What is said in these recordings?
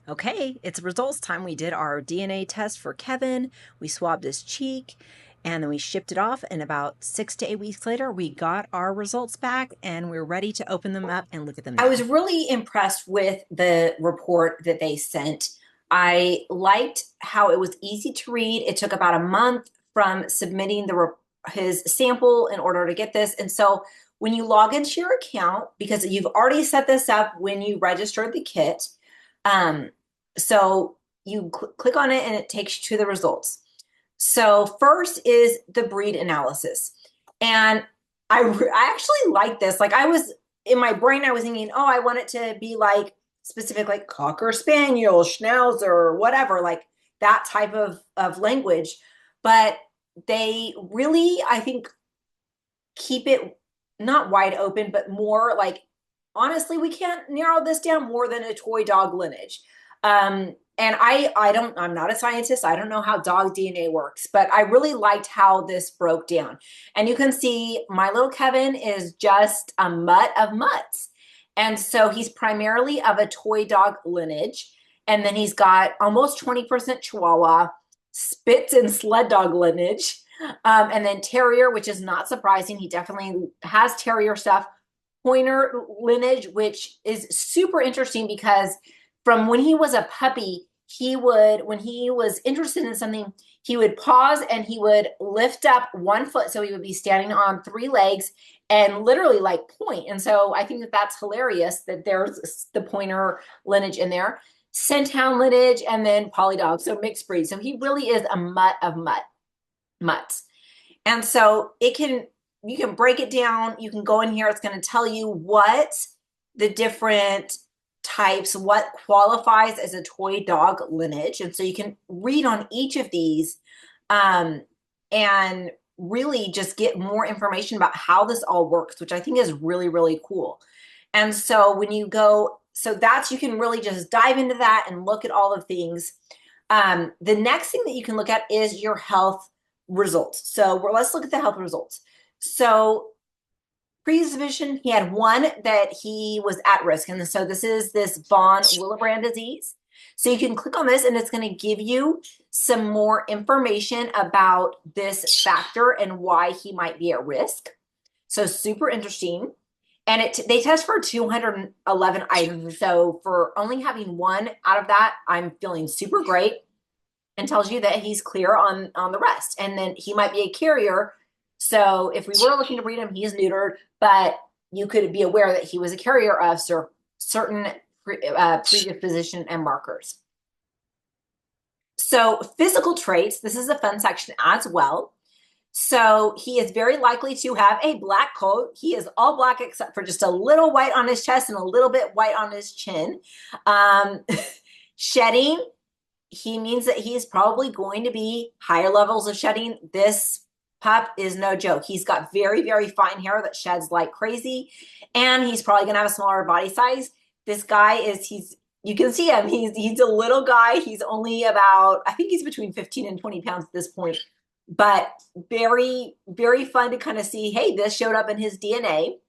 Okay, it's results time. We did our DNA test for Kevin. We swabbed his cheek and then we shipped it off. And about 6 to 8 weeks later, we got our results back and we're ready to open them up and look at them I was now. really impressed with the report that they sent. I liked how it was easy to read. It took about a month from submitting his sample in order to get this. And so when you log into your account, because you've already set this up when you registered the kit, um, so you click on it and it takes you to the results. So first is the breed analysis. And I actually like this. Like I was in my brain, I was thinking, oh, I want it to be like specific, like Cocker Spaniel, Schnauzer, whatever, like that type of language. But they really, I think, keep it not wide open, but more like, honestly, we can't narrow this down more than a toy dog lineage. And I'm not a scientist. I don't know how dog DNA works, but I really liked how this broke down. And you can see my little Kevin is just a mutt of mutts. And so he's primarily of a toy dog lineage. And then he's got almost 20% Chihuahua, Spitz and sled dog lineage. And then terrier, which is not surprising. He definitely has terrier stuff. Pointer lineage, which is super interesting because from when he was a puppy, when he was interested in something, he would pause and he would lift up one foot. So he would be standing on three legs and literally like point. And so I think that that's hilarious that there's the pointer lineage in there. Centhound lineage and then polydog, so mixed breed. So he really is a mutt of mutts. And so you can break it down. You can go in here. It's going to tell you what the different types, what qualifies as a toy dog lineage. And so you can read on each of these and really just get more information about how this all works, which I think is really, really cool. And so when you go, so that's, you can really just dive into that and look at all the things. The next thing that you can look at is your health results. So let's look at the health results. So pre-exhibition, he had one that he was at risk. And so this is this von Willebrand disease. So you can click on this and it's going to give you some more information about this factor and why he might be at risk. So super interesting. And they test for 211 items. So for only having one out of that, I'm feeling super great, and tells you that he's clear on the rest. And then he might be a carrier. So if we were looking to breed him, he's neutered, but you could be aware that he was a carrier of certain predisposition and markers. So physical traits, this is a fun section as well. So he is very likely to have a black coat. He is all black except for just a little white on his chest and a little bit white on his chin. Shedding, he means that he's probably going to be higher levels of shedding. This pup is no joke. He's got very, very fine hair that sheds like crazy, and he's probably going to have a smaller body size. This guy you can see him. He's a little guy. He's only about, I think he's between 15 and 20 pounds at this point, but very, very fun to kind of see, hey, this showed up in his DNA.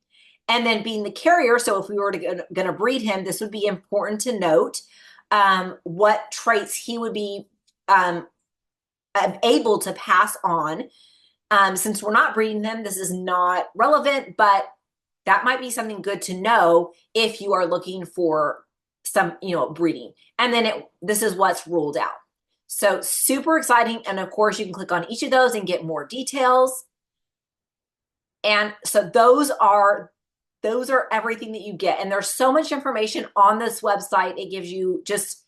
And then being the carrier, so if we were going to breed him, this would be important to note what traits he would be able to pass on. Since we're not breeding them, this is not relevant, but that might be something good to know if you are looking for some, breeding. And then this is what's ruled out. So super exciting. And of course, you can click on each of those and get more details. And so those are everything that you get. And there's so much information on this website. It gives you just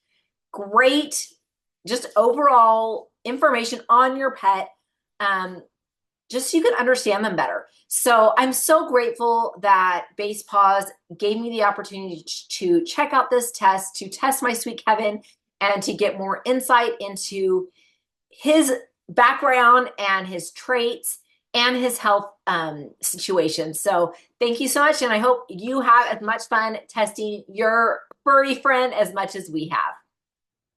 great, just overall information on your pet, just so you can understand them better. So I'm so grateful that Basepaws gave me the opportunity to check out this test, to test my sweet Kevin, and to get more insight into his background and his traits and his health situation. So thank you so much. And I hope you have as much fun testing your furry friend as much as we have.